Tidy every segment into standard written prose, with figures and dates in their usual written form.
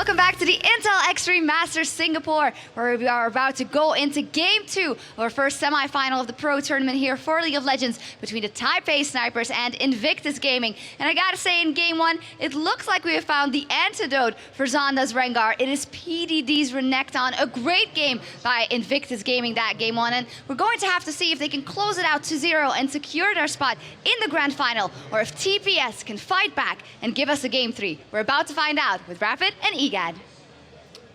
welcome back to the Intel Extreme Masters Singapore, where we are about to go into Game 2 of our first semi-final of the Pro Tournament here for League of Legends between the Taipei Snipers and Invictus Gaming. And I gotta say, in Game 1, it looks like we have found the antidote for Zonda's Rengar. It is PDD's Renekton, a great game by Invictus Gaming that Game 1, and we're going to have to see if they can close it out 2-0 and secure their spot in the Grand Final, or if TPS can fight back and give us a Game 3. We're about to find out with Rapid and EGAD.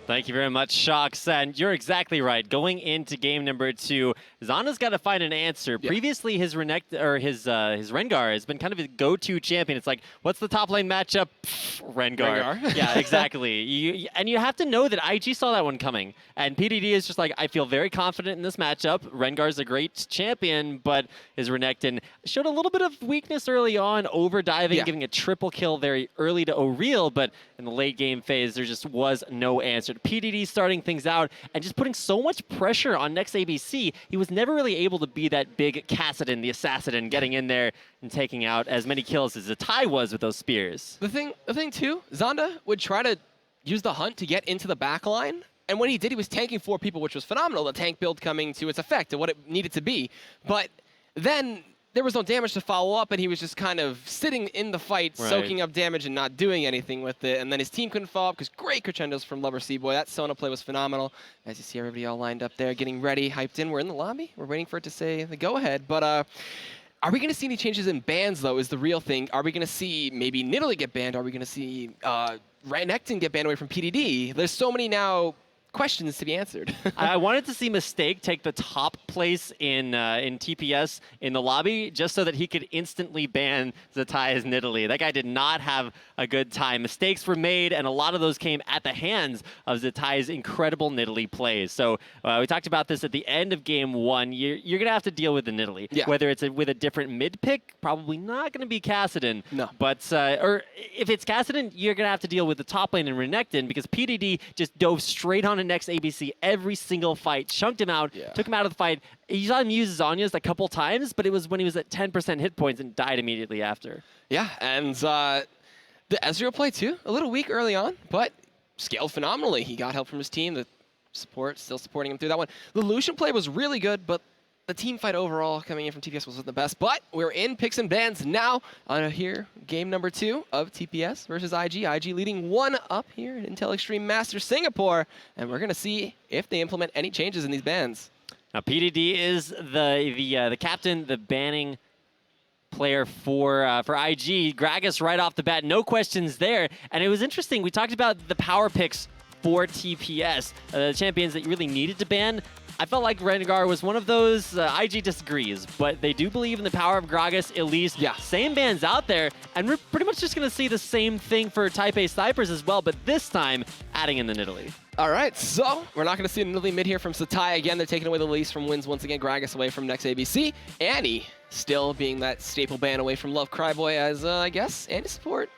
Thank you very much, Shox. And you're exactly right. Going into game number 2, Zonda's got to find an answer. Yeah. Previously, his Rengar has been kind of his go-to champion. It's like, what's the top lane matchup? Rengar. Yeah, exactly. You have to know that IG saw that one coming. And PDD is just like, I feel very confident in this matchup. Rengar's a great champion, but his Renekton showed a little bit of weakness early on, over-diving, giving a triple kill very early to O'Real, but in the late game phase, there just was no answer. PDD starting things out and just putting so much pressure on next ABC. He was never really able to be that big Kassadin, the assassin, getting in there and taking out as many kills as Zatai was with those spears. The thing too, Zonda would try to use the hunt to get into the back line. And when he did, he was tanking 4 people, which was phenomenal. The tank build coming to its effect and what it needed to be. But then there was no damage to follow up, and he was just kind of sitting in the fight, soaking up damage and not doing anything with it. And then his team couldn't follow up because great crescendos from Lover Seaboy. That Sona play was phenomenal. As you see everybody all lined up there, getting ready, hyped in. We're in the lobby. We're waiting for it to say the go-ahead. But are we going to see any changes in bans, though, is the real thing. Are we going to see maybe Nidalee get banned? Are we going to see Renekton get banned away from PDD? There's so many now questions to be answered. I wanted to see Mistake take the top place in TPS in the lobby just so that he could instantly ban Zatai's Nidalee. That guy did not have a good time. Mistakes were made, and a lot of those came at the hands of Zatai's incredible Nidalee plays. So we talked about this at the end of Game 1. You're going to have to deal with the Nidalee. Yeah. Whether it's with a different mid pick, probably not going to be Kassadin. No. But, or if it's Kassadin, you're going to have to deal with the top lane and Renekton because PDD just dove straight on next ABC every single fight, chunked him out, took him out of the fight. You saw him use Zhonya's a couple times, but it was when he was at 10% hit points and died immediately after. Yeah, and the Ezreal play too, a little weak early on, but scaled phenomenally. He got help from his team, the support still supporting him through that one. The Lucian play was really good, but the team fight overall coming in from TPS wasn't the best, but we're in picks and bans now on here, game number 2 of TPS versus IG. IG leading 1-up here in Intel Extreme Masters Singapore, and we're gonna see if they implement any changes in these bans. Now PDD is the captain, the banning player for IG. Gragas right off the bat, no questions there, and it was interesting. We talked about the power picks for TPS, the champions that you really needed to ban. I felt like Rengar was one of those. IG disagrees, but they do believe in the power of Gragas, Elise. Yeah. Same bans out there, and we're pretty much just going to see the same thing for Taipei Snipers as well, but this time adding in the Nidalee. All right, so we're not going to see a Nidalee mid here from Zatai. Again, they're taking away the Elise from wins once again. Gragas away from next ABC. Annie still being that staple ban away from Love Cryboy as, I guess, Annie support.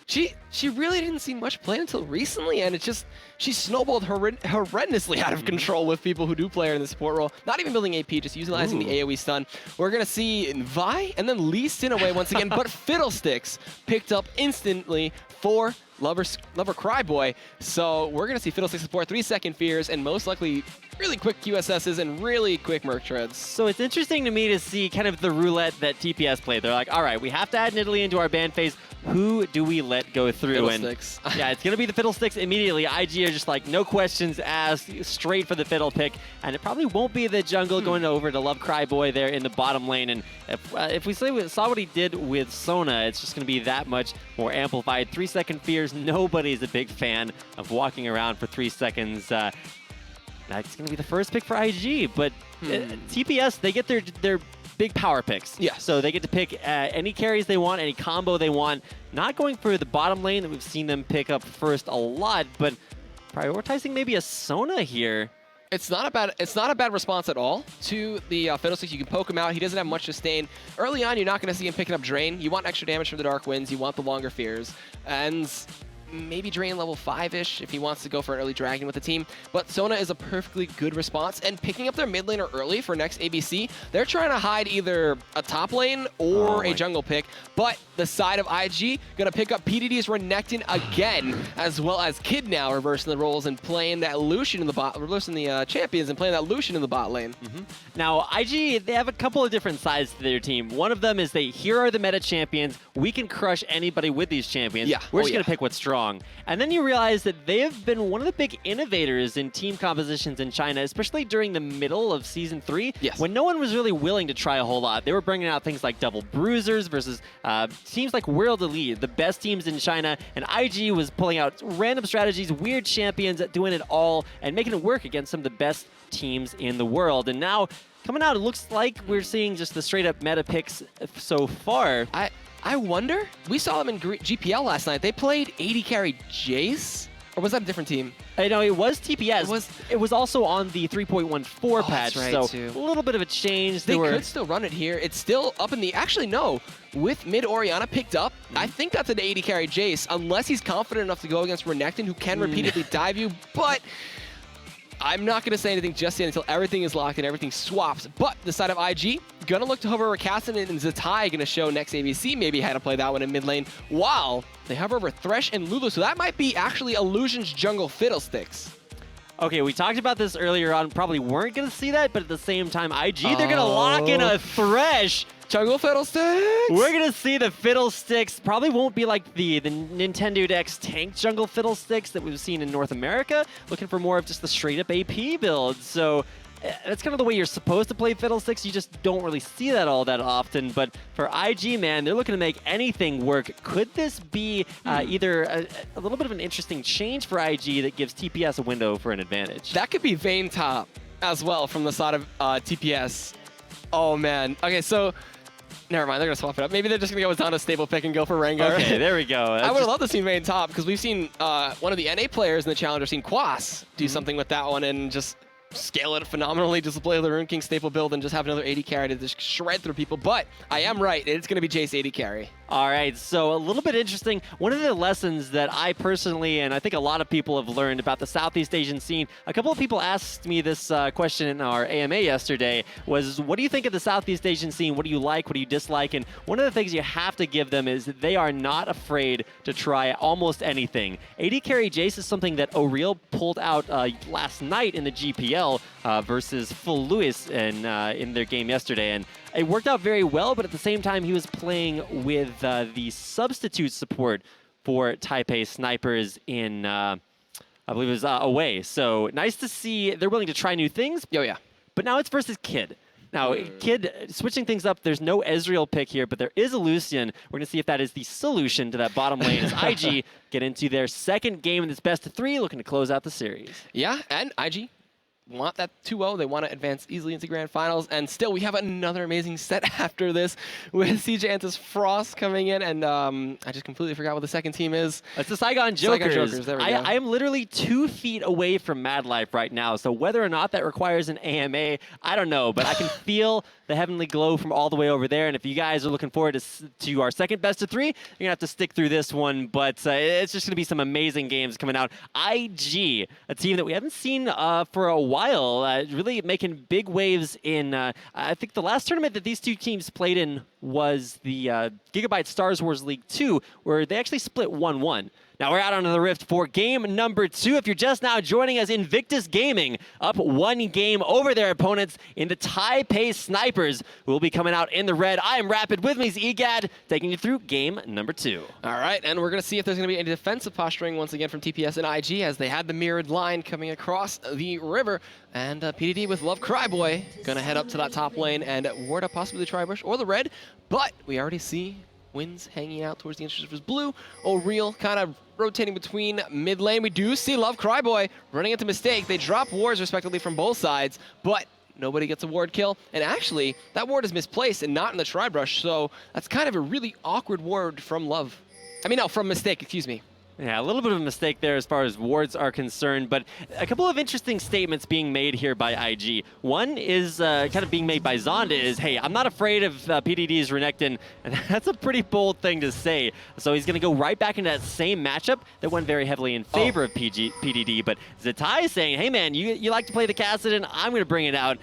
She really didn't see much play until recently, and it's just, she snowballed horrendously out of control with people who do play her in the support role. Not even building AP, just utilizing the AoE stun. We're going to see Vi and then Lee Sin away once again, but Fiddlesticks picked up instantly for Lover Cryboy. So we're going to see Fiddlesticks support 3-second fears and most likely really quick QSSs and really quick Merc treads. So it's interesting to me to see kind of the roulette that TPS played. They're like, all right, we have to add Nidalee into our ban phase. Who do we let go through? Fiddlesticks. And yeah, it's going to be the Fiddlesticks immediately. IG are just like, no questions asked, straight for the Fiddle pick. And it probably won't be the jungle going over to Love Cryboy there in the bottom lane. And if we saw what he did with Sona, it's just going to be that much more amplified. 3-second fears, nobody's a big fan of walking around for 3 seconds. That's going to be the first pick for IG, but TPS, they get their big power picks. Yeah. So they get to pick any carries they want, any combo they want. Not going for the bottom lane that we've seen them pick up first a lot, but prioritizing maybe a Sona here. It's not a bad response at all to the Fiddlesticks. You can poke him out. He doesn't have much sustain. Early on, you're not going to see him picking up Drain. You want extra damage from the Dark Winds. You want the longer fears. And maybe drain level 5-ish if he wants to go for an early dragon with the team. But Sona is a perfectly good response, and picking up their mid laner early for next ABC, they're trying to hide either a top lane or a jungle pick, but the side of IG gonna pick up PDD's Renekton again, as well as Kid now reversing the roles and playing that Lucian in the bot, reversing the champions and playing that Lucian in the bot lane. Now, IG, they have a couple of different sides to their team. One of them is here are the meta champions. We can crush anybody with these champions. Yeah. We're just going to pick what's strong. And then you realize that they have been one of the big innovators in team compositions in China, especially during the middle of Season 3, when no one was really willing to try a whole lot. They were bringing out things like double bruisers versus teams like World Elite, the best teams in China, and IG was pulling out random strategies, weird champions, doing it all, and making it work against some of the best teams in the world. And now, coming out, it looks like we're seeing just the straight-up meta picks so far. I wonder, we saw them in GPL last night. They played AD carry Jace, or was that a different team? I know it was TPS. It was also on the 3.14 patch, right, so too. a little bit of a change. They could still run it here. It's still up in the... Actually, no. With mid Orianna picked up, I think that's an AD carry Jace, unless he's confident enough to go against Renekton, who can repeatedly dive you, but... I'm not going to say anything just yet until everything is locked and everything swaps. But the side of IG, gonna look to hover over Cassin and Zatai, gonna show next ABC maybe how to play that one in mid lane, while they hover over Thresh and Lulu. So that might be actually Illusion's jungle Fiddlesticks. Okay, we talked about this earlier on. Probably weren't going to see that, but at the same time, IG, they're going to lock in a Thresh. Jungle Fiddlesticks! We're going to see the Fiddlesticks. Probably won't be like the Nintendo X tank jungle Fiddlesticks that we've seen in North America. Looking for more of just the straight-up AP build. So that's kind of the way you're supposed to play Fiddlesticks. You just don't really see that all that often. But for IG, man, they're looking to make anything work. Could this be either a little bit of an interesting change for IG that gives TPS a window for an advantage? That could be Vayne top as well from the side of TPS. Oh, man. Okay, so... Never mind, they're going to swap it up. Maybe they're just going to go with Zonda's stable pick and go for Rengar. Okay, there we go. I would have loved to see Vayne top, because we've seen one of the NA players in the Challenger, seen Quas do something with that one and just scale it phenomenally, just play the Rune King staple build and just have another AD carry to just shred through people. But I am right, it's going to be Jace AD carry. All right, so a little bit interesting. One of the lessons that I personally, and I think a lot of people have learned about the Southeast Asian scene, a couple of people asked me this question in our AMA yesterday, was what do you think of the Southeast Asian scene? What do you like? What do you dislike? And one of the things you have to give them is that they are not afraid to try almost anything. AD carry Jace is something that O'Real pulled out last night in the GPL versus Full Lewis in their game yesterday. And it worked out very well, but at the same time, he was playing with the substitute support for Taipei Snipers in, I believe it was away. So nice to see they're willing to try new things. Oh, yeah. But now it's versus Kid. Now, Kid, switching things up, there's no Ezreal pick here, but there is a Lucian. We're going to see if that is the solution to that bottom lane as IG get into their second game in this best of 3, looking to close out the series. Yeah, and IG want that 2-0. They want to advance easily into Grand Finals. And still, we have another amazing set after this with CJ Antis Frost coming in. And I just completely forgot what the second team is. It's the Saigon Jokers. Saigon Jokers. There we go. I am literally 2 feet away from Mad Life right now. So whether or not that requires an AMA, I don't know. But I can feel the heavenly glow from all the way over there. And if you guys are looking forward to our second best of 3, you're going to have to stick through this one. But it's just going to be some amazing games coming out. IG, a team that we haven't seen for a while, really making big waves in, I think the last tournament that these two teams played in was the Gigabyte Stars Wars League 2, where they actually split 1-1. Now we're out onto the Rift for game number 2. If you're just now joining us, Invictus Gaming up 1 game over their opponents in the Taipei Snipers, who will be coming out in the red. I am Rapid, with me is EGAD, taking you through game number 2. All right, and we're going to see if there's going to be any defensive posturing once again from TPS and IG, as they had the mirrored line coming across the river. And PDD with Love Cryboy going to head up to that top lane and ward up possibly the Tribush or the red. But we already see Wins hanging out towards the entrance of his blue. O'Real kind of rotating between mid lane. We do see Love Cryboy running into Mistake. They drop wards respectively from both sides, but nobody gets a ward kill. And actually, that ward is misplaced and not in the Tribrush, so that's kind of a really awkward ward from Love. I mean, no, from Mistake, excuse me. Yeah, a little bit of a mistake there as far as wards are concerned, but a couple of interesting statements being made here by IG. One is kind of being made by Zonda is, hey, I'm not afraid of PDD's Renekton, and that's a pretty bold thing to say. So he's going to go right back into that same matchup that went very heavily in favor of PDD, but Zatai is saying, hey man, you like to play the Kassadin, I'm going to bring it out.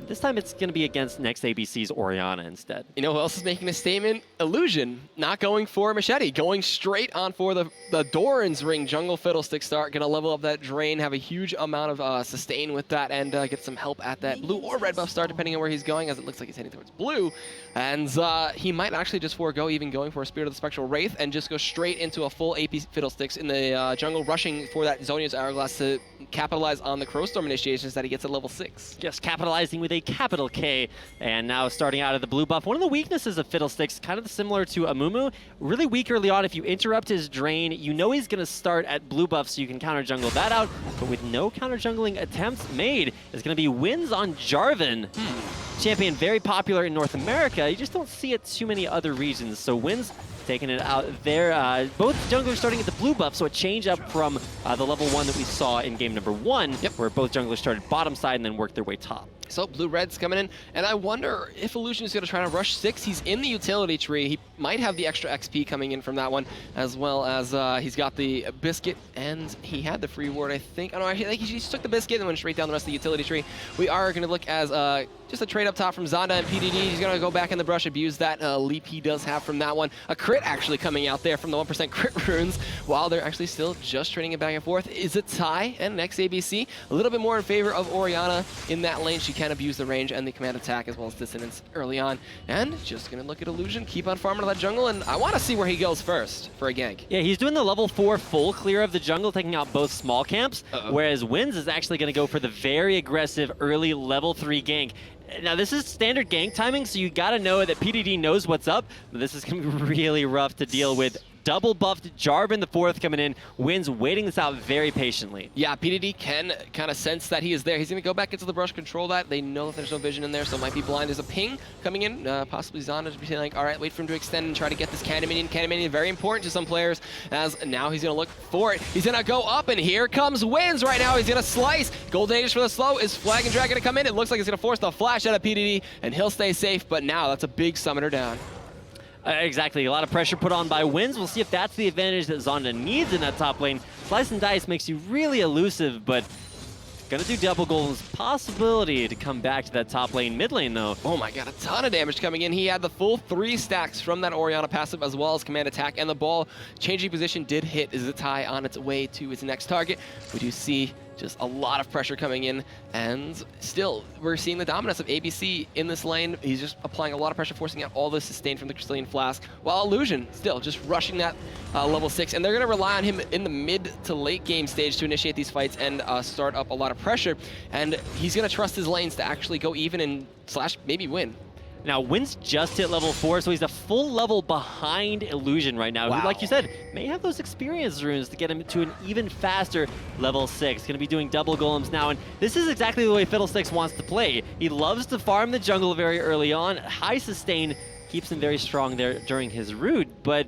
This time it's going to be against next ABC's Orianna instead. You know who else is making a statement? Illusion, not going for Machete, going straight on for the Doran's Ring jungle Fiddlestick start. Going to level up that drain, have a huge amount of sustain with that, and get some help at that blue or red buff start, depending on where he's going, as it looks like he's heading towards blue. And he might actually just forego even going for a Spirit of the Spectral Wraith and just go straight into a full AP Fiddlesticks in the jungle, rushing for that Zhonya's Hourglass to capitalize on the Crowstorm initiations that he gets at level 6. Just capitalizing with a capital K, and now starting out of the blue buff. One of the weaknesses of Fiddlesticks, kind of similar to Amumu, really weak early on. If you interrupt his drain, you know he's going to start at blue buff, so you can counter jungle that out, but with no counter jungling attempts made, it's going to be wins on Jarvan. Champion very popular in North America, you just don't see it too many other regions, so wins taking it out there. Both junglers starting at the blue buff, so a change up from the level 1 that we saw in game number 1, where both junglers started bottom side and then worked their way top. So blue-red's coming in, and I wonder if Illusion is going to try to rush 6. He's in the utility tree. He might have the extra XP coming in from that one, as well as he's got the biscuit, and he had the free ward, I think. Oh no, I think he just took the biscuit and went straight down the rest of the utility tree. We are going to look as just a trade up top from Zonda and PDD. He's going to go back in the brush, abuse that leap he does have from that one. A crit actually coming out there from the 1% crit runes, while they're actually still just trading it back and forth. Is a tie, and next ABC, a little bit more in favor of Orianna in that lane. She can abuse the range and the command attack as well as dissonance early on. And just going to look at Illusion, keep on farming to that jungle, and I want to see where he goes first for a gank. Yeah, he's doing the level 4 full clear of the jungle, taking out both small camps, whereas Wins is actually going to go for the very aggressive early level 3 gank. Now, this is standard gank timing, so you got to know that PDD knows what's up, but this is going to be really rough to deal with. Double buffed Jarvan the 4th coming in, Wins waiting this out very patiently. Yeah, PDD can kind of sense that he is there. He's going to go back into the brush, control that. They know that there's no vision in there, so it might be blind. There's a ping coming in, possibly Zonda to be saying like, all right, wait for him to extend and try to get this Cannon Minion. Cannon Minion, very important to some players, as now he's going to look for it. He's going to go up, and here comes Wins right now. He's going to slice. Gold Age for the slow. Is Flag and Drag going to come in? It looks like he's going to force the flash out of PDD, and he'll stay safe, but now that's a big summoner down. Exactly, a lot of pressure put on by Wins. We'll see if that's the advantage that Zonda needs in that top lane. Slice and Dice makes you really elusive, but gonna do double goals. Possibility to come back to that top lane, mid lane though. Oh my god, a ton of damage coming in. He had the full 3 stacks from that Orianna passive as well as command attack, and the ball changing position did hit Zatai on its way to its next target. We do see just a lot of pressure coming in, and still, we're seeing the dominance of ABC in this lane. He's just applying a lot of pressure, forcing out all the sustain from the Crystalline Flask, while Illusion still just rushing that level 6, and they're going to rely on him in the mid to late game stage to initiate these fights and start up a lot of pressure, and he's going to trust his lanes to actually go even and / maybe win. Now, Wins just hit level 4, so he's a full level behind Illusion right now. Wow. Who, like you said, may have those experience runes to get him to an even faster level 6. Going to be doing double golems now, and this is exactly the way Fiddlesticks wants to play. He loves to farm the jungle very early on. High sustain keeps him very strong there during his root, but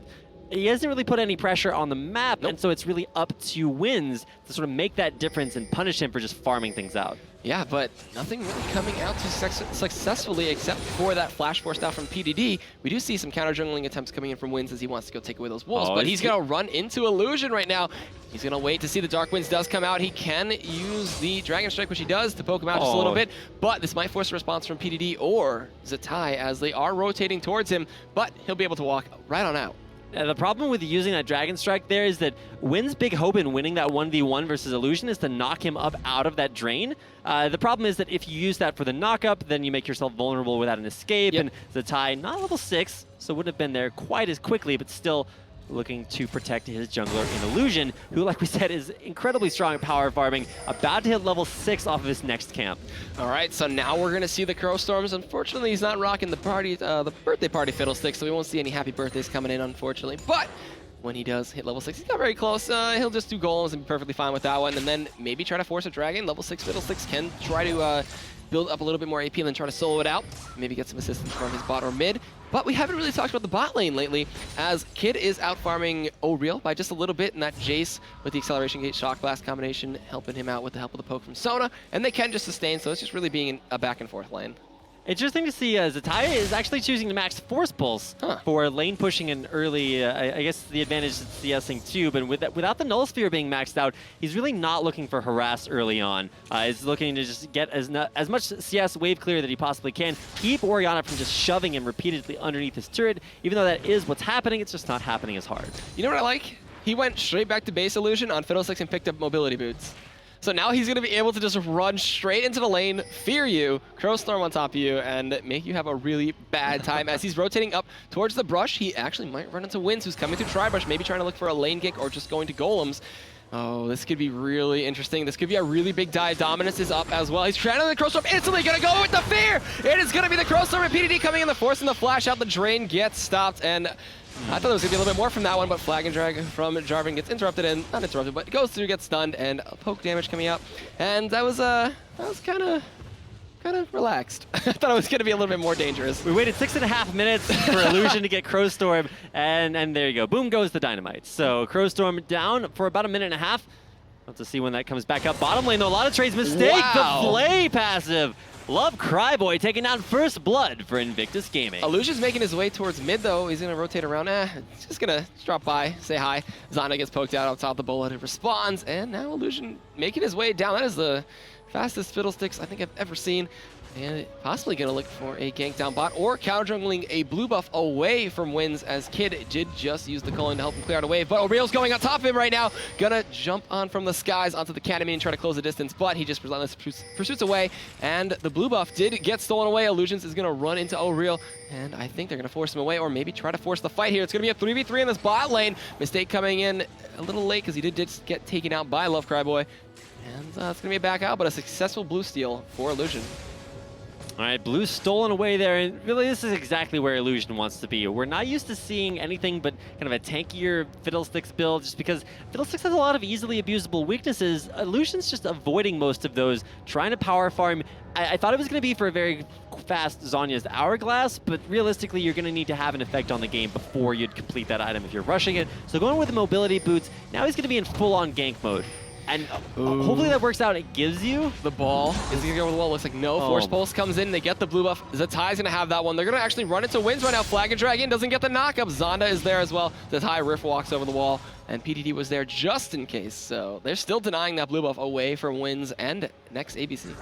he hasn't really put any pressure on the map, and so it's really up to Wins to sort of make that difference and punish him for just farming things out. Yeah, but nothing really coming out too successfully except for that flash force out from PDD. We do see some counter jungling attempts coming in from Wins as he wants to go take away those wolves, but he's going to run into Illusion right now. He's going to wait to see the Dark Winds does come out. He can use the Dragon Strike, which he does, to poke him out just a little bit, but this might force a response from PDD or Zatai as they are rotating towards him, but he'll be able to walk right on out. The problem with using that Dragon Strike there is that Win's big hope in winning that 1v1 versus Illusion is to knock him up out of that drain. The problem is that if you use that for the knock-up, then you make yourself vulnerable without an escape, and Zatai, not level 6, so wouldn't have been there quite as quickly, but still looking to protect his jungler in Illusion, who, like we said, is incredibly strong at power farming, about to hit level 6 off of his next camp. All right, so now we're going to see the Crowstorms. Unfortunately, he's not rocking the party, the birthday party Fiddlesticks, so we won't see any happy birthdays coming in, unfortunately. But when he does hit level 6, he's not very close. He'll just do golems and be perfectly fine with that one, and then maybe try to force a dragon. Level 6 Fiddlesticks can try to build up a little bit more AP and then try to solo it out. Maybe get some assistance from his bot or mid. But we haven't really talked about the bot lane lately, as Kid is out farming O'Real by just a little bit, and that Jace with the Acceleration Gate Shock Blast combination helping him out with the help of the poke from Sona, and they can just sustain, so it's just really being a back and forth lane. Interesting to see Zatai is actually choosing to max Force Pulse for lane pushing and early, I guess the advantage is CSing too, but without the Null Sphere being maxed out, he's really not looking for harass early on. He's looking to just get as much CS wave clear that he possibly can, keep Orianna from just shoving him repeatedly underneath his turret. Even though that is what's happening, it's just not happening as hard. You know what I like? He went straight back to base illusion on Fiddlesticks and picked up mobility boots. So now he's going to be able to just run straight into the lane, fear you, Crow Storm on top of you, and make you have a really bad time. As he's rotating up towards the brush, he actually might run into Wins, who's coming through Tri-Brush, maybe trying to look for a lane gank or just going to Golems. Oh, this could be really interesting. This could be a really big dive. Dominus is up as well. He's trying to the Crow Storm, instantly going to go with the fear! It is going to be the Crow Storm and PDD coming in, the force and the flash out. The drain gets stopped, and I thought there was going to be a little bit more from that one, but Flag and Drag from Jarvan gets interrupted, and not interrupted, but goes through, gets stunned, and poke damage coming out. And that was kind of relaxed. I thought it was going to be a little bit more dangerous. We waited 6.5 minutes for Illusion to get Crow Storm, and there you go. Boom goes the Dynamite. So Crow Storm down for about 1.5 minutes. We'll have to see when that comes back up. Bottom lane, though, a lot of trades. Mistake, wow. The Flay passive. Love Cryboy taking down first blood for Invictus Gaming. Illusion's making his way towards mid, though. He's going to rotate around. He's just going to drop by, say hi. Zonda gets poked out on top of the bullet. It responds, and now Illusion making his way down. That is the fastest Fiddlesticks I think I've ever seen. And possibly going to look for a gank down bot or counter jungling a blue buff away from Wins, as Kid did just use the Cullen to help him clear out a wave. But O'Real's going on top of him right now. Gonna jump on from the skies onto the Academy and try to close the distance, but he just relentlessly pursuits away. And the blue buff did get stolen away. Illusions is going to run into O'Real, and I think they're going to force him away or maybe try to force the fight here. It's going to be a 3v3 in this bot lane. Mistake coming in a little late because he did just get taken out by Love Cryboy. And it's going to be a back out, but a successful blue steal for Illusion. All right, blue stolen away there, and really this is exactly where Illusion wants to be. We're not used to seeing anything but kind of a tankier Fiddlesticks build, just because Fiddlesticks has a lot of easily abusable weaknesses. Illusion's just avoiding most of those, trying to power farm. I thought it was going to be for a very fast Zhonya's Hourglass, but realistically you're going to need to have an effect on the game before you'd complete that item if you're rushing it. So going with the mobility boots, now he's going to be in full-on gank mode. And hopefully that works out. It gives you the ball. Is he gonna go over the wall? Looks like no. Force Pulse comes in. They get the blue buff. Zatai's gonna have that one. They're gonna actually run into Wins right now. Flag and Dragon doesn't get the knockup. Zonda is there as well. Zatai Riff walks over the wall, and PDD was there just in case. So they're still denying that blue buff away from Wins and next ABC.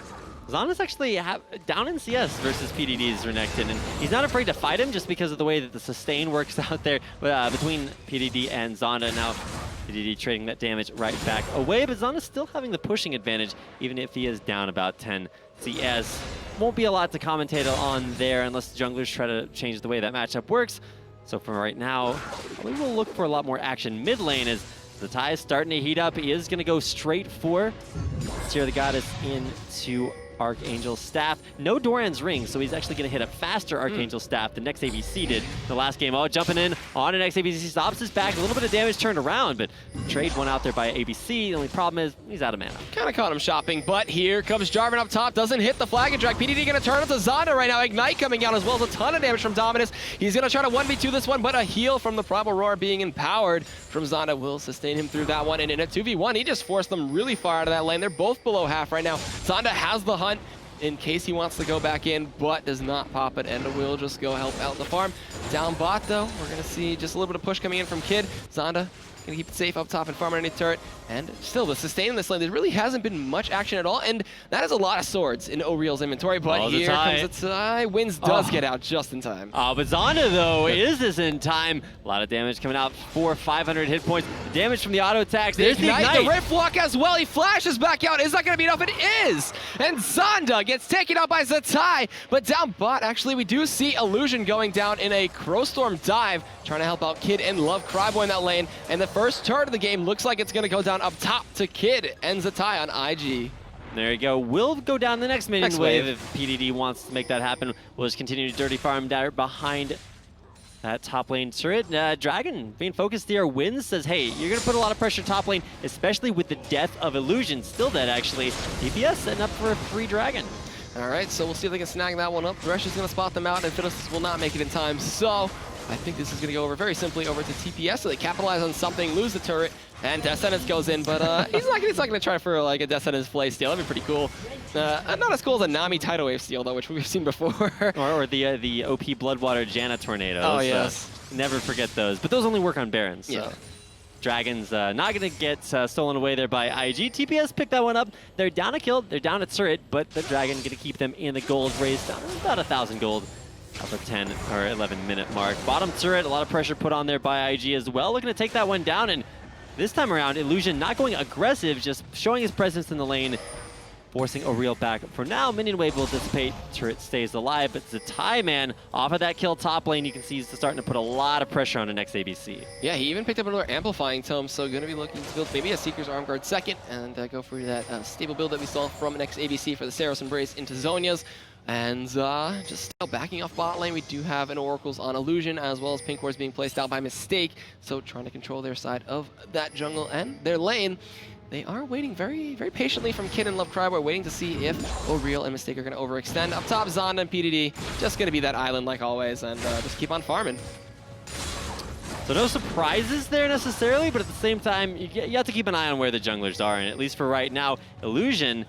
Zonda's actually down in CS versus PDD's Renekton, and he's not afraid to fight him just because of the way that the sustain works out there between PDD and Zonda. Now, PDD trading that damage right back away, but Zonda's still having the pushing advantage, even if he is down about 10 CS. Won't be a lot to commentate on there unless the junglers try to change the way that matchup works. So from right now, we will look for a lot more action mid lane as Zatai is starting to heat up. He is going to go straight for Tear the Goddess into Archangel Staff. No Doran's Ring, so he's actually going to hit a faster Archangel Staff than next ABC did the last game. Oh, jumping in on an next ABC, stops his back. A little bit of damage turned around, but trade one out there by ABC. The only problem is he's out of mana. Kind of caught him shopping, but here comes Jarvan up top. Doesn't hit the flag and drag. PDD going to turn it to Zonda right now. Ignite coming out as well as a ton of damage from Dominus. He's going to try to 1v2 this one, but a heal from the Primal Roar being empowered from Zonda will sustain him through that one. And in a 2v1, he just forced them really far out of that lane. They're both below half right now. Zonda has the hunt in case he wants to go back in, but does not pop it, and will just go help out the farm. Down bot, though, we're going to see just a little bit of push coming in from Kid. Zonda going to keep it safe up top and farm underneath turret. And still, the sustain in this lane, there really hasn't been much action at all, and that is a lot of swords in O'Real's inventory, but here comes Zatai. Wins does get out just in time. But Zonda, though, is this in time. A lot of damage coming out, 500 hit points. The damage from the auto attacks. There's the Ignite. The Rift Walk as well. He flashes back out. Is that going to be enough? It is! And Zonda gets taken out by Zatai, but down bot, actually, we do see Illusion going down in a Crowstorm dive, trying to help out Kid and Love Cryboy in that lane, and the first turret of the game looks like it's going to go down up top to Kid and Zatai on IG. There you go. We'll go down the next minion wave if PDD wants to make that happen. We'll just continue to dirty farm down behind that top lane turret. Dragon being focused there. Wins says, hey, you're going to put a lot of pressure top lane, especially with the death of Illusion. Still dead, actually. DPS setting up for a free Dragon. All right, so we'll see if they can snag that one up. Thresh is going to spot them out, and Invictus will not make it in time. So I think this is going to go over very simply over to TPS. So they capitalize on something, lose the turret, and Death Sentence goes in. But he's not going to try for like a Death Sentence play steal. That'd be pretty cool. Not as cool as a Nami Tidal Wave steal, though, which we've seen before. or the OP Bloodwater Janna tornadoes. Oh, yes. Never forget those. But those only work on Barons. So. Yeah. Dragon's not going to get stolen away there by IG. TPS picked that one up. They're down a kill. They're down a turret, but the Dragon going to keep them in the gold race down about 1,000 gold at the 10 or 11-minute mark. Bottom turret, a lot of pressure put on there by IG as well. Looking to take that one down, and this time around, Illusion not going aggressive, just showing his presence in the lane, forcing O'Real back. For now, minion wave will dissipate. Turret stays alive, but Zatai, man, off of that kill top lane, you can see he's starting to put a lot of pressure on the next ABC. Yeah, he even picked up another Amplifying Tome, so going to be looking to build maybe a Seeker's Arm Guard second and go for that stable build that we saw from next ABC for the Saros Embrace into Zhonya's. And just still backing off bot lane, we do have an Oracles on Illusion, as well as Pink Ward's being placed out by mistake, so trying to control their side of that jungle and their lane. They are waiting very, very patiently from Kid and Love Cryboy, waiting to see if O'Real and Mistake are going to overextend. Up top, Zonda and PDD, just going to be that island like always, and just keep on farming. So no surprises there necessarily, but at the same time, you have to keep an eye on where the junglers are, and at least for right now, Illusion's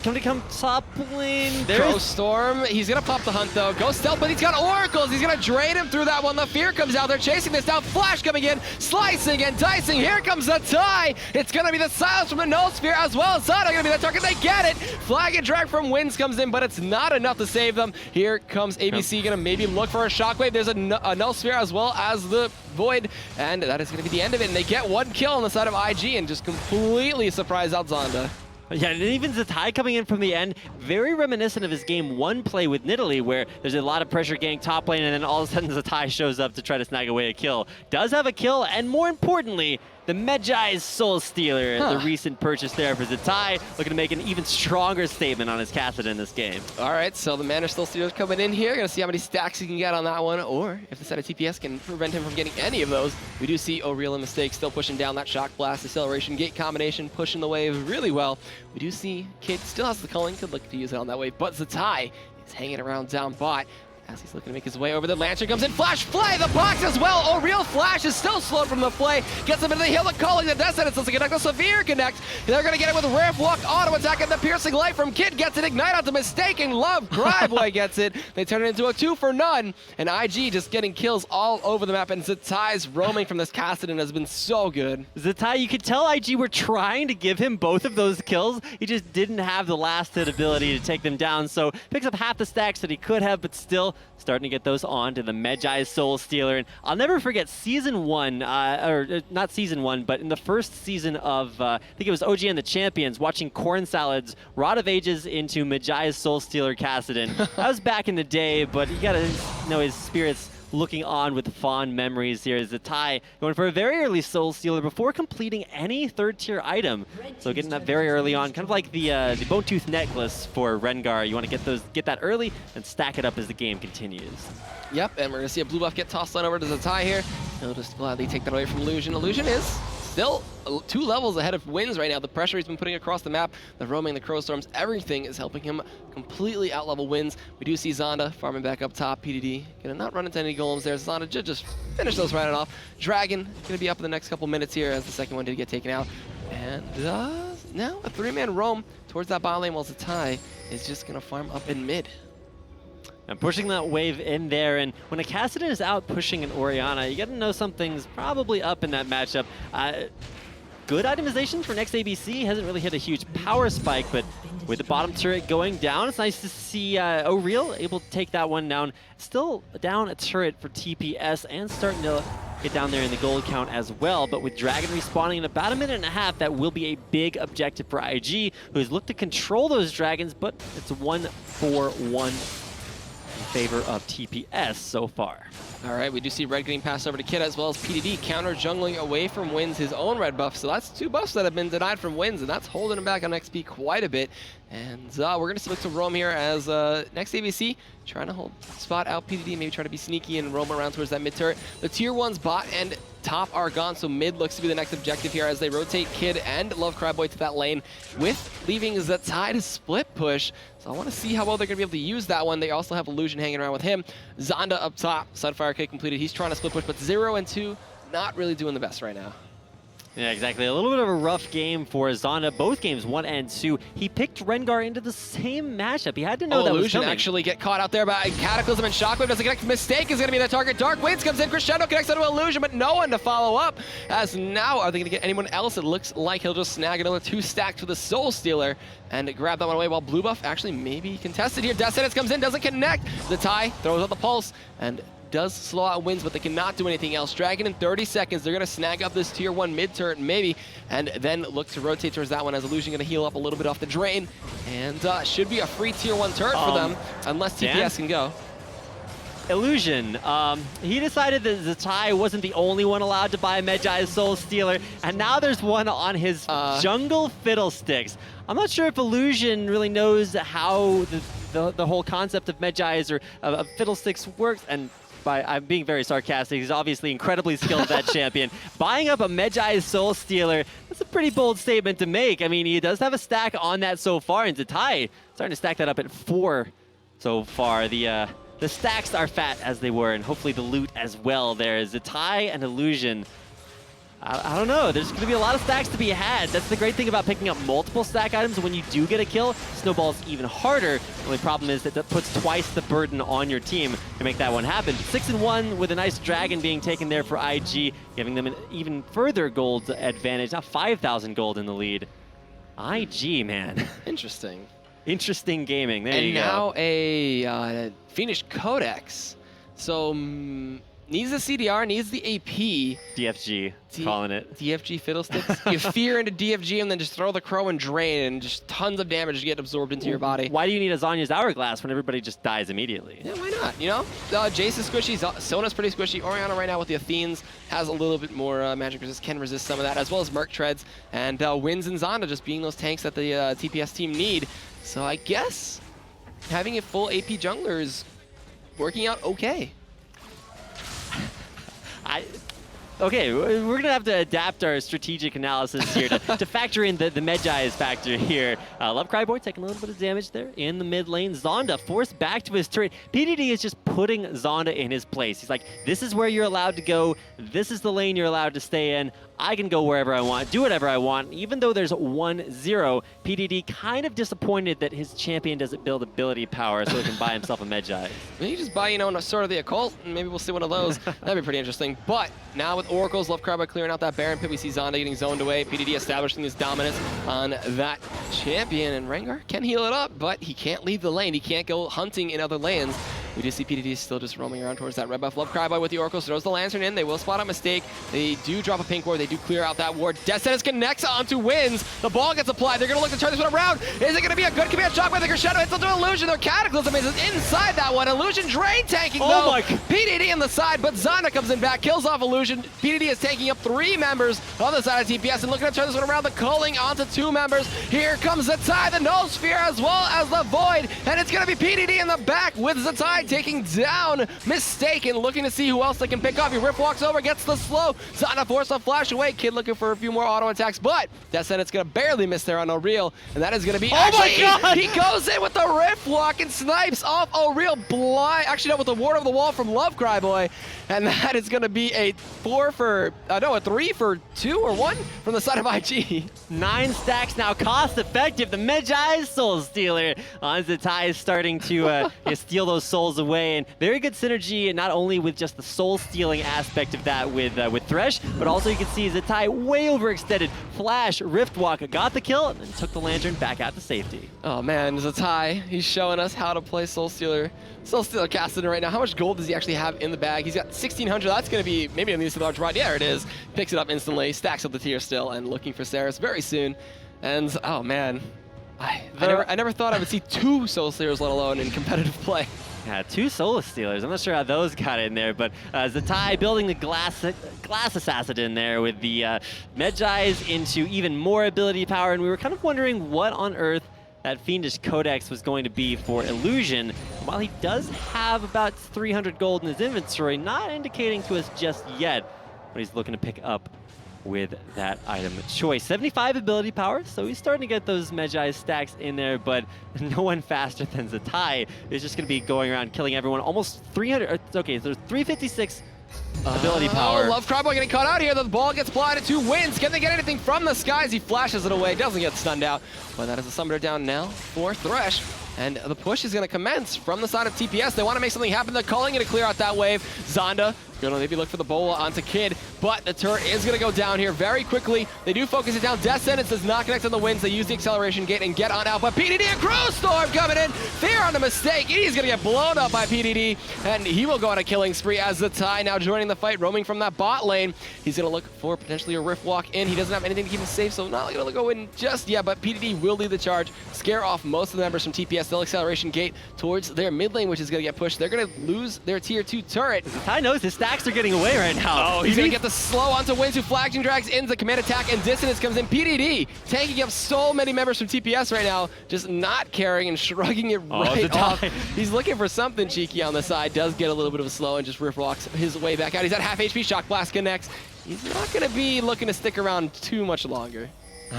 coming to come top lane. Crow Storm, he's gonna pop the hunt though. Go stealth, but he's got Oracles. He's gonna drain him through that one. The fear comes out. They're chasing this down. Flash coming in, slicing and dicing. Here comes the tie. It's gonna be the silence from the Null Sphere as well. Zana gonna be the target. They get it. Flag and drag from Winds comes in, but it's not enough to save them. Here comes ABC, gonna maybe look for a shockwave. There's a Null Sphere as well as the Void, and that is gonna be the end of it. And they get one kill on the side of IG and just completely surprise out Zonda. Yeah, and even Zatai coming in from the end, very reminiscent of his game 1 play with Nidalee, where there's a lot of pressure getting top lane, and then all of a sudden Zatai shows up to try to snag away a kill. Does have a kill, and more importantly, the Medjai's Soul Stealer, the recent purchase there for Zatai, looking to make an even stronger statement on his Cassidy in this game. All right, so the Mana Soul Stealer's coming in here. Gonna see how many stacks he can get on that one, or if the set of TPS can prevent him from getting any of those. We do see O'Real and Mistake still pushing down that Shock Blast, Acceleration, Gate combination, pushing the wave really well. We do see Kid still has the culling, could look to use it on that wave, but Zatai is hanging around down bot. As he's looking to make his way over, the Lantern comes in, Flash, Flay, the box as well. O'Real Flash is still slowed from the Flay, gets him into the hill, the calling, the Death Sentence doesn't connect, a Severe connect. They're gonna get it with Rift Walk, auto attack, and the Piercing Light from Kid gets it, Ignite onto Mistake, and Love Cryboy gets it. They turn it into a 2 for none, and IG just getting kills all over the map, and Zatai's roaming from this Cassidy has been so good. Zatai, you could tell IG were trying to give him both of those kills. He just didn't have the last hit ability to take them down, so picks up half the stacks that he could have, but still starting to get those on to the Medjai's Soul Stealer. And I'll never forget season 1, or not season 1, but in the first season of, I think it was OG and the Champions, watching Corn Salad's Rod of Ages into Medjai's Soul Stealer Cassidy. That was back in the day, but you gotta know his spirits looking on with fond memories here. Zatai going for a very early Soul Stealer before completing any third-tier item. So getting that very early on, kind of like the Bone Tooth Necklace for Rengar. You want to get that early and stack it up as the game continues. Yep, and we're going to see a blue buff get tossed on over to Zatai here. He'll just gladly take that away from Illusion. Illusion is still 2 levels ahead of Winds right now. The pressure he's been putting across the map, the roaming, the Crow Storms, everything is helping him completely outlevel Winds. We do see Zonda farming back up top. PDD gonna not run into any golems there. Zonda just finish those right off. Dragon gonna be up in the next couple minutes here as the second one did get taken out. And now a 3-man roam towards that bot lane while Zatai is just gonna farm up in mid. And pushing that wave in there, and when a Cassidy is out pushing an Orianna, you gotta know something's probably up in that matchup. Good itemization for next ABC, hasn't really hit a huge power spike, but with the bottom turret going down, it's nice to see O'Real able to take that one down. Still down a turret for TPS and starting to get down there in the gold count as well, but with Dragon respawning in about 1.5 minutes, that will be a big objective for IG, who has looked to control those Dragons, but it's 1-4-1. favor of TPS so far. All right, we do see red getting passed over to Kid, as well as PDD counter jungling away from Wins, his own red buff. So that's 2 buffs that have been denied from Wins, and that's holding him back on XP quite a bit. And we're going to look to roam here as next ABC, trying to hold spot out PDD, maybe try to be sneaky and roam around towards that mid turret. The tier 1's bot and top are gone, so mid looks to be the next objective here as they rotate Kid and Love Cryboy to that lane, with leaving Zatai to split push. So I want to see how well they're going to be able to use that one. They also have Illusion hanging around with him. Zonda up top, Sunfire kick completed. He's trying to split push, but 0 and 2, not really doing the best right now. Yeah, exactly. A little bit of a rough game for Zonda. Both games, 1 and 2. He picked Rengar into the same matchup. He had to know that was Illusion coming. actually get caught out there by Cataclysm, and Shockwave doesn't connect. Mistake is going to be the target. Dark Winds comes in. Crescendo connects onto Illusion, but no one to follow up. As now, are they going to get anyone else? It looks like he'll just snag another 2 stacks for the Soul Stealer and grab that one away, while Blue Buff actually maybe contested here. Death Sentence comes in, doesn't connect. The tie throws out the pulse, and does slow out Wins, but they cannot do anything else. Dragon in 30 seconds. They're going to snag up this tier 1 mid turret maybe, and then look to rotate towards that one as Illusion going to heal up a little bit off the drain. And should be a free tier 1 turret for them, unless TPS can go. Illusion, he decided that Zatai wasn't the only one allowed to buy Medjai's Soul Stealer, and now there's one on his jungle Fiddlesticks. I'm not sure if Illusion really knows how the whole concept of Medjai's or of Fiddlesticks works, and I'm being very sarcastic. He's obviously incredibly skilled at that champion. Buying up a Medjai's Soul Stealer, that's a pretty bold statement to make. I mean, he does have a stack on that so far, and Zatai starting to stack that up at 4 so far. The stacks are fat as they were, and hopefully the loot as well there. Zatai and Illusion, I don't know. There's going to be a lot of stacks to be had. That's the great thing about picking up multiple stack items. When you do get a kill, snowballs even harder. The only problem is that that puts twice the burden on your team to make that one happen. 6 and 1 with a nice dragon being taken there for IG, giving them an even further gold advantage. Now 5,000 gold in the lead. IG, man. Interesting. Interesting gaming. There you go. And now a Phoenix Codex. So needs the CDR, needs the AP. DFG, calling it. DFG Fiddlesticks. You fear into DFG and then just throw the Crow and drain, and just tons of damage get absorbed into your body. Why do you need a Zonya's Hourglass when everybody just dies immediately? Yeah, why not? You know, Jace is squishy, Sona's pretty squishy. Orianna right now with the Athenes has a little bit more magic resist, can resist some of that, as well as Merc Treads, and Wins and Zonda just being those tanks that the TPS team need. So I guess having a full AP jungler is working out okay. Okay, we're going to have to adapt our strategic analysis here to factor in the Medjai's factor here. Love Cryboy taking a little bit of damage there in the mid lane. Zonda forced back to his turret. PDD is just putting Zonda in his place. He's like, this is where you're allowed to go. This is the lane you're allowed to stay in. I can go wherever I want, do whatever I want. Even though there's 1-0, PDD kind of disappointed that his champion doesn't build ability power so he can buy himself a Medjai. Maybe just buy, you know, a Sword of the Occult, and maybe we'll see one of those. That'd be pretty interesting. But now with Oracles, Love Cryboy clearing out that Baron pit, we see Zonda getting zoned away. PDD establishing his dominance on that champion, and Rengar can heal it up, but he can't leave the lane. He can't go hunting in other lanes. We do see PDD still just roaming around towards that red buff. Love Cryboy with the Oracles, throws the Lantern in. They will spot a mistake. They do drop a pink ward. They do clear out that ward. Death Sentence connects onto Wins. The ball gets applied. They're going to look to turn this one around. Is it going to be a good command shot by the Crescendo? It's into Illusion. Their Cataclysm is inside that one. Illusion drain tanking though. PDD in the side, but Zonda comes in back, kills off Illusion. PDD is taking up 3 members on the side of TPS and looking to turn this one around. The culling onto 2 members. Here comes Zatai, the Null Sphere, as well as the Void. And it's going to be PDD in the back with Zatai taking down Mistaken, looking to see who else they can pick off. He Rift walks over, gets the slow. Zonda forced a flash away. Kid looking for a few more auto attacks, but Death Sentence going to barely miss there on O'Real, and that is going to be... Oh my God! He goes in with the Rift walk and snipes off O'Real blind. Actually, no, with the Ward of the Wall from Love Cryboy, and that is going to be a 3 for 2 or 1 from the side of IG. 9 stacks now, cost effective. The Medjai's Soul Stealer on Zatai is starting to steal those souls away, and very good synergy, not only with just the soul stealing aspect of that with Thresh, but also you can see Zatai way overextended. Flash, Rift Walk, got the kill, and then took the Lantern back out to safety. Oh man, Zatai, he's showing us how to play Soul Stealer. Soul Stealer casted right now. How much gold does he actually have in the bag? He's got 1,600. That's going to be maybe a the large rod. Yeah, it is. Picks it up instantly, stacks up the tier still, and looking for Saris very soon. And oh man, I never thought I would see 2 Soul Stealers, let alone in competitive play. Yeah, 2 Soul Stealers. I'm not sure how those got in there, but Zatai building the glass assassin in there with the Medjais into even more ability power, and we were kind of wondering what on earth that Fiendish Codex was going to be for Illusion. While he does have about 300 gold in his inventory, not indicating to us just yet what he's looking to pick up with that item choice. 75 ability power, so he's starting to get those Medjai stacks in there, but no one faster than Zatai is just going to be going around killing everyone. Almost 300, okay, so 356 ability power. Oh, Love Cryboy getting caught out here. The ball gets blinded to Wins. Can they get anything from the skies? He flashes it away, doesn't get stunned out. But that is a summoner down now for Thresh. And the push is going to commence from the side of TPS. They want to make something happen. They're calling it to clear out that wave. Zonda going to maybe look for the bola onto Kid, but the turret is going to go down here very quickly. They do focus it down. Death Sentence does not connect on the Winds. They use the acceleration gate and get on out, but PDD and Crow Storm coming in. Fear on a mistake. He's going to get blown up by PDD, and he will go on a killing spree as Zatai now joining the fight, roaming from that bot lane. He's going to look for potentially a Rift Walk in. He doesn't have anything to keep him safe, so not going to go in just yet, but PDD will lead the charge, scare off most of the members from TPS. They'll acceleration gate towards their mid lane, which is going to get pushed. They're going to lose their tier 2 turret. Zatai knows his stacks are getting away right now. Oh, he's going to get the slow onto Wins, who Flagging drags in the command attack, and Dissonance comes in. PDD tanking up so many members from TPS right now, just not caring and shrugging it right off. He's looking for something cheeky on the side, does get a little bit of a slow and just Rift Walks his way back out. He's at half HP, Shock Blast connects. He's not going to be looking to stick around too much longer.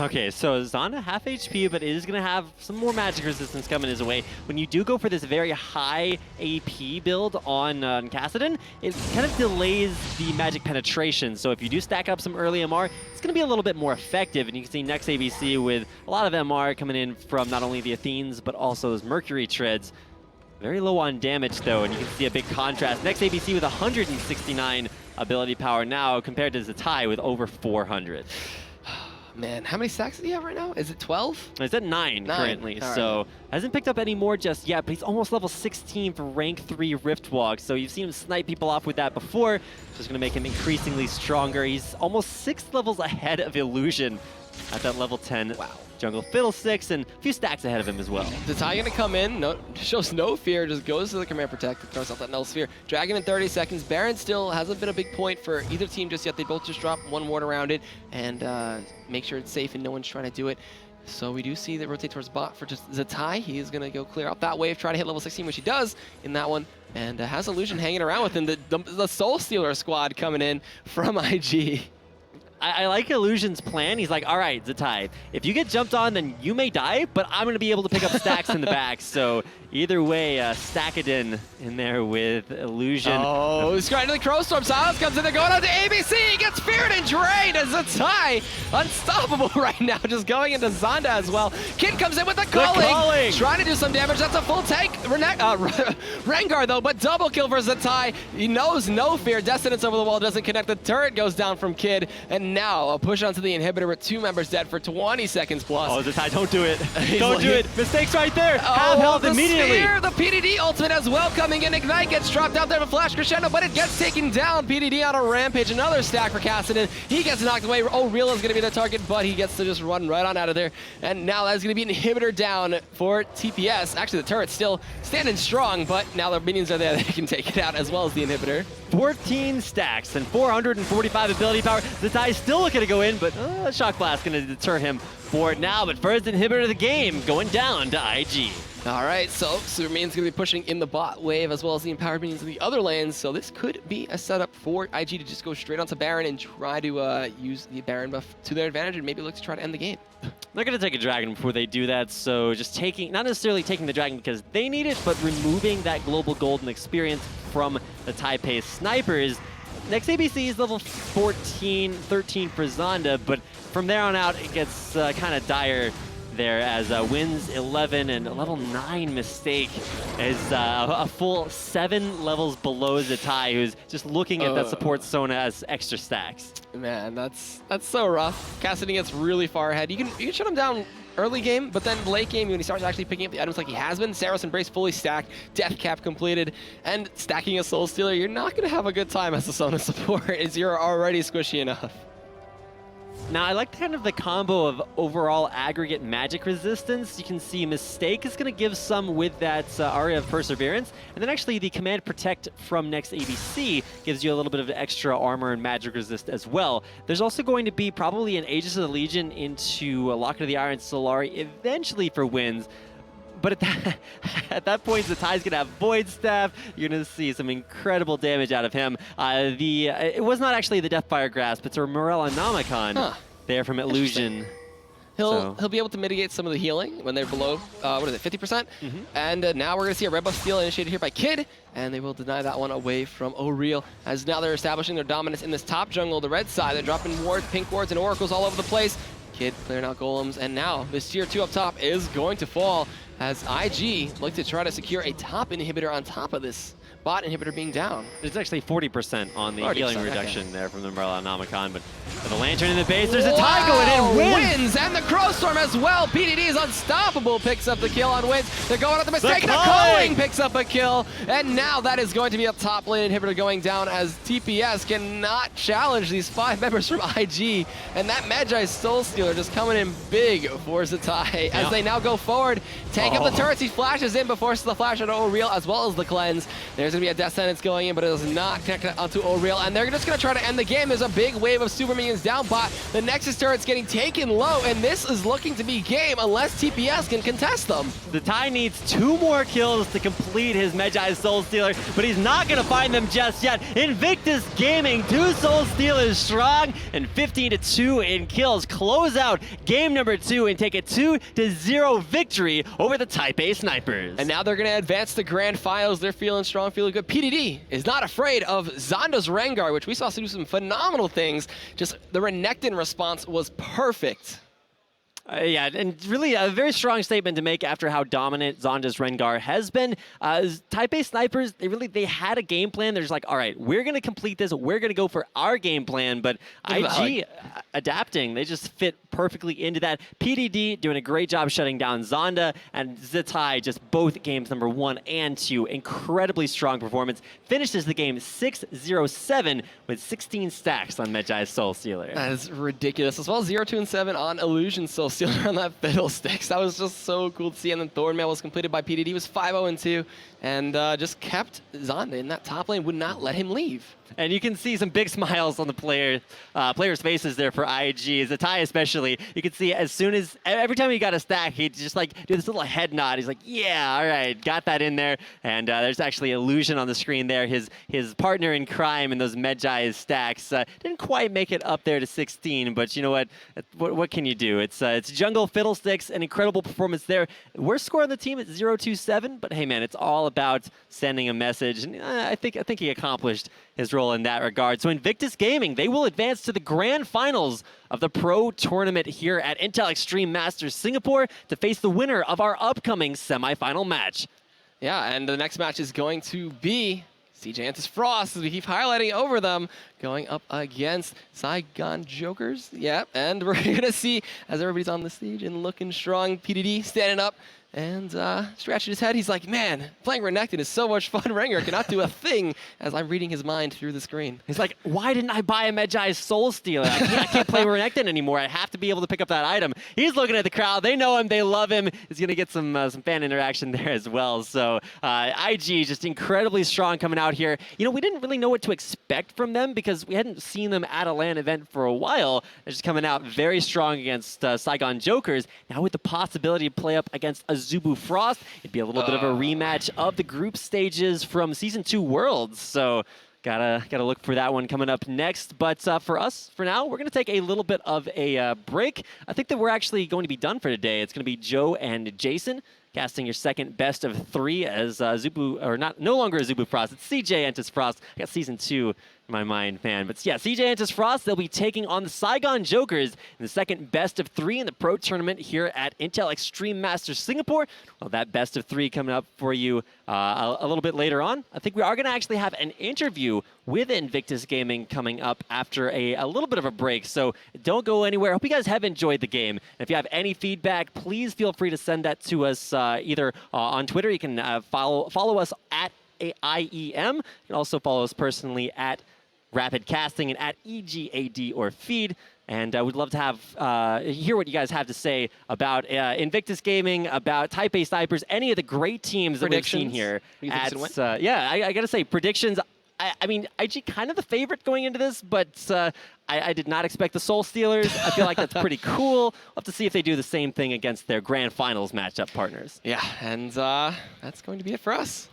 Okay, so Zonda half HP, but is going to have some more magic resistance coming his way. When you do go for this very high AP build on Kassadin, it kind of delays the magic penetration. So if you do stack up some early MR, it's going to be a little bit more effective. And you can see next ABC with a lot of MR coming in from not only the Athenes, but also those Mercury Treads. Very low on damage, though, and you can see a big contrast. Next ABC with 169 ability power now, compared to Zatai with over 400. Man, how many stacks does he have right now? Is it 12? It's at 9 currently, so hasn't picked up any more just yet, but he's almost level 16 for rank 3 Rift Walk, so you've seen him snipe people off with that before. Just going to make him increasingly stronger. He's almost 6 levels ahead of Illusion at that level 10. Wow. Jungle Fiddlesticks, and a few stacks ahead of him as well. Zatai gonna come in, shows no fear, just goes to the command protect, throws out that Null Sphere. Dragon in 30 seconds. Baron still hasn't been a big point for either team just yet. They both just drop one ward around it and make sure it's safe and no one's trying to do it. So we do see that rotate towards bot for just Zatai. He is gonna go clear out that wave, try to hit level 16, which he does in that one, and has Illusion hanging around with him. The Soul Stealer squad coming in from IG. I like Illusion's plan. He's like, all right, Zatai, if you get jumped on, then you may die, but I'm going to be able to pick up stacks in the back. So either way, Stackadin in there with Illusion. Oh, he's right into the Crow Storm. Silence comes in. They're going out to ABC. He gets feared and drained as Zatai, unstoppable right now, just going into Zonda as well. Kid comes in with the calling. Trying to do some damage. That's a full tank. Rengar, though, but double kill for Zatai. He knows no fear. Dissonance over the wall doesn't connect. The turret goes down from Kid, and now a push onto the inhibitor with 2 members dead for 20 seconds plus. Oh, Zatai, don't do it. Don't do it. Mistakes right there. Half health immediately. Sphere, the PDD ultimate as well coming in. Ignite gets dropped out there with Flash Crescendo, but it gets taken down. PDD on a rampage. Another stack for Kassadin. He gets knocked away. Oh, Real is going to be the target, but he gets to just run right on out of there. And now that's going to be an inhibitor down for TPS. Actually, the turret's still standing strong, but now the minions are there. They can take it out as well as the inhibitor. 14 stacks and 445 ability power. Zatai still looking to go in, but Shock Blast going to deter him for it now. But first inhibitor of the game going down to IG. All right, so Superman's going to be pushing in the bot wave as well as the empowered minions in the other lanes. So this could be a setup for IG to just go straight onto Baron and try to use the Baron buff to their advantage and maybe look to try to end the game. They're going to take a dragon before they do that, so just taking, not necessarily taking the dragon because they need it, but removing that global golden experience from the Taipei snipers. Next ABC is level 14, 13 for Zonda, but from there on out it gets kind of dire there as wins 11 and a level 9 mistake is a full 7 levels below Zatai, who's just looking at that support Sona as extra stacks. Man, that's so rough. Kassadin gets really far ahead. You can shut him down early game, but then late game when he starts actually picking up the items like he has been, Saros Embrace fully stacked, Death Cap completed, and stacking a Soul Stealer, you're not going to have a good time as a Sona support as you're already squishy enough. Now, I like kind of the combo of overall aggregate magic resistance. You can see Mistake is going to give some with that Aria of Perseverance. And then actually the Command Protect from next ABC gives you a little bit of extra armor and magic resist as well. There's also going to be probably an Aegis of the Legion into a Locket of the Iron Solari eventually for wins. But at that point, Zetai's going to have Void Staff. You're going to see some incredible damage out of him. It was not actually the Deathfire Grasp, it's a Morellonomicon there from Illusion. He'll be able to mitigate some of the healing when they're below, 50%? And now we're going to see a red buff steal initiated here by Kid, and they will deny that one away from O'Real, as now they're establishing their dominance in this top jungle, the red side. They're dropping wards, pink wards, and oracles all over the place. Kid clearing out golems, and now this tier 2 up top is going to fall as IG look to try to secure a top inhibitor on top of this bot inhibitor being down. It's actually 40% on the healing reduction there from the Morellonomicon, but for the Lantern in the base, there's a tie going in, wins! And the Crowstorm as well. PDD is unstoppable, picks up the kill on wins. They're going at the mistake, the Culling picks up a kill, and now that is going to be a top lane inhibitor going down as TPS cannot challenge these 5 members from IG, and that Magi's Soul Stealer just coming in big for Zetai as they now go forward. Tank up the turrets, he flashes in before the flash on O'Real as well as the cleanse. There's going to be a Death Sentence going in, but it is not connected onto O'Real, and they're just going to try to end the game. There's a big wave of super minions down bot. The Nexus turret's getting taken low, and this is looking to be game unless TPS can contest them. Zetai needs 2 more kills to complete his Magi's Soul Stealer, but he's not going to find them just yet. Invictus Gaming, 2 Soul Stealers strong, and 15-2 in kills. Close out game number 2 and take a 2-0 victory over the Taipei Snipers. And now they're going to advance to grand finals. They're feeling strong, feeling good. PDD is not afraid of Zonda's Rengar, which we saw do some phenomenal things. Just the Renekton response was perfect. Yeah, and really a very strong statement to make after how dominant Zonda's Rengar has been. Taipei Snipers, they had a game plan. They're just like, all right, we're going to complete this. We're going to go for our game plan. But IG adapting, they just fit perfectly into that. PDD doing a great job shutting down Zonda, and Zetai just both games number 1 and 2. Incredibly strong performance. Finishes the game 6-0-7 with 16 stacks on Magi's Soul Stealer. That is ridiculous. As well as 0-2-7 on Illusion Soul Stealer on that Fiddlesticks. That was just so cool to see. And then Thornmail was completed by PDD. He was 5-0-2 and just kept Zonda in that top lane, would not let him leave. And you can see some big smiles on the players' faces there for IG. Zetai especially, you can see every time he got a stack, he'd just like do this little head nod. He's like, yeah, all right, got that in there. And there's actually Illusion on the screen there. His partner in crime in those Magi's stacks didn't quite make it up there to 16, but you know what? What can you do? It's jungle Fiddlesticks, an incredible performance there. We're scoring the team at 0-2-7, but hey man, it's all about sending a message, and I think he accomplished his role in that regard. So Invictus Gaming, they will advance to the grand finals of the Pro Tournament here at Intel Extreme Masters Singapore to face the winner of our upcoming semifinal match. Yeah, and the next match is going to be CJ Frost, as we keep highlighting over them, going up against Saigon Jokers. Yeah, and we're going to see, as everybody's on the stage and looking strong, PDD standing up and scratching his head. He's like, man, playing Renekton is so much fun. Rengar cannot do a thing, as I'm reading his mind through the screen. He's like, why didn't I buy a Magi's Soul Stealer? I can't play Renekton anymore. I have to be able to pick up that item. He's looking at the crowd. They know him. They love him. He's going to get some fan interaction there as well. So IG just incredibly strong coming out here. You know, we didn't really know what to expect from them because we hadn't seen them at a LAN event for a while. They're just coming out very strong against Saigon Jokers. Now with the possibility to play up against Azubu Frost, it'd be a little bit of a rematch of the group stages from Season 2 Worlds. So gotta look for that one coming up next. But for us, for now, we're going to take a little bit of a break. I think that we're actually going to be done for today. It's going to be Joe and Jason casting your second best of 3 as no longer Azubu Frost. It's CJ Entis Frost. I got Season 2 in my mind, man. But yeah, CJ Entis Frost, they'll be taking on the Saigon Jokers in the second best of 3 in the Pro Tournament here at Intel Extreme Masters Singapore. Well, that best of 3 coming up for you a little bit later on. I think we are going to actually have an interview with Invictus Gaming coming up after a little bit of a break. So don't go anywhere. I hope you guys have enjoyed the game. And if you have any feedback, please feel free to send that to us either on Twitter. You can follow us at IEM. You can also follow us personally at Rapid Casting and at EGAD or Feed. And we'd love to have hear what you guys have to say about Invictus Gaming, about Taipei Snipers, any of the great teams that we've seen here. Who do you think's gonna win? Yeah, I got to say, predictions. I mean, IG kind of the favorite going into this, but I did not expect the Soul Stealers. I feel like that's pretty cool. We'll have to see if they do the same thing against their grand finals matchup partners. Yeah, and that's going to be it for us.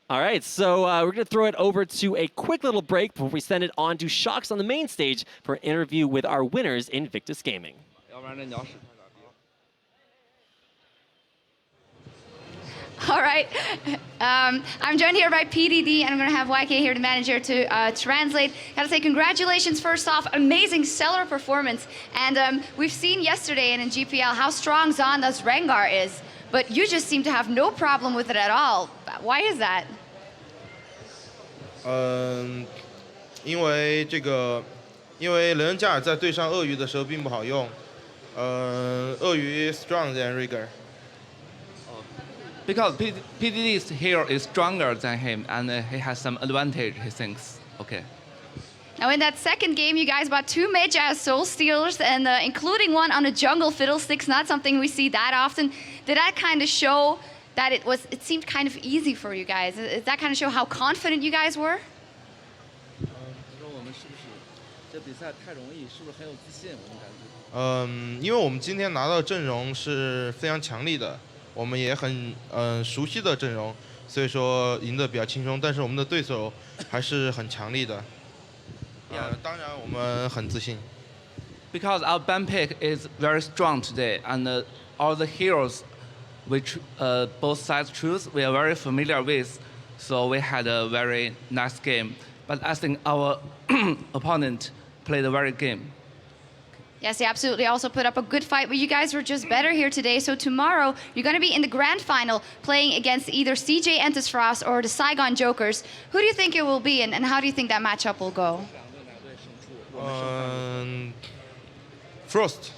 All right, so we're going to throw it over to a quick little break before we send it on to Shocks on the main stage for an interview with our winners in Invictus Gaming. All right. I'm joined here by PDD, and I'm going to have YK here, the manager, to translate. Gotta say, congratulations, first off. Amazing, stellar performance. And we've seen yesterday and in GPL how strong Zonda's Rengar is, but you just seem to have no problem with it at all. Why is that? 因为人家在对上鳄鱼的时候并不好用，鳄鱼 strong than Rigger. Because PDD's hero is stronger than him, and he has some advantage, he thinks. Okay. Now in that second game, you guys bought 2 mid-jazz Soul Stealers, and including one on a jungle Fiddlesticks, not something we see that often. Did that kind of show that it seemed kind of easy for you guys? Does that kind of show how confident you guys were? 这比赛太容易，是不是很有自信？我们感觉。因为我们今天拿到阵容是非常强力的，我们也很熟悉的阵容，所以说赢得比较轻松。但是我们的对手还是很强力的。当然我们很自信。Because our ban pick is very strong today, and all the heroes which both sides choose, we are very familiar with. So we had a very nice game. But I think our opponent played a very game. Yes, they absolutely also put up a good fight, but you guys were just better here today. So tomorrow, you're going to be in the grand final playing against either CJ Entus Frost or the Saigon Jokers. Who do you think it will be, and how do you think that matchup will go? Frost.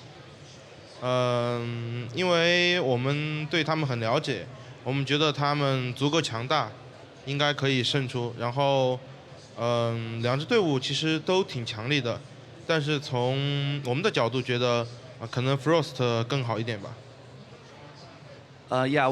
因为我们对他们很了解，我们觉得他们足够强大，应该可以胜出。然后，两支队伍其实都挺强力的。 但是从我们的角度觉得，可能 Frost 更好一点吧。Yeah,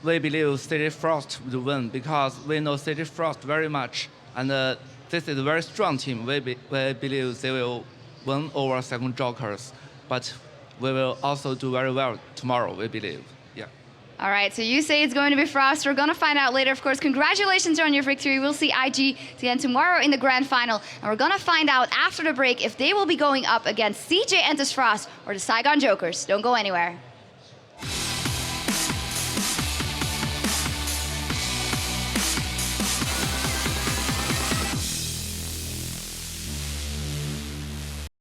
we believe City Frost will win because we know City Frost very much, and this is a very strong team. We believe they will win over Second Jokers, but we will also do very well tomorrow. We believe. Yeah. All right, so you say it's going to be Frost. We're going to find out later. Of course, congratulations on your victory. We'll see IG again tomorrow in the grand final. And we're going to find out after the break if they will be going up against CJ Entus Frost or the Saigon Jokers. Don't go anywhere.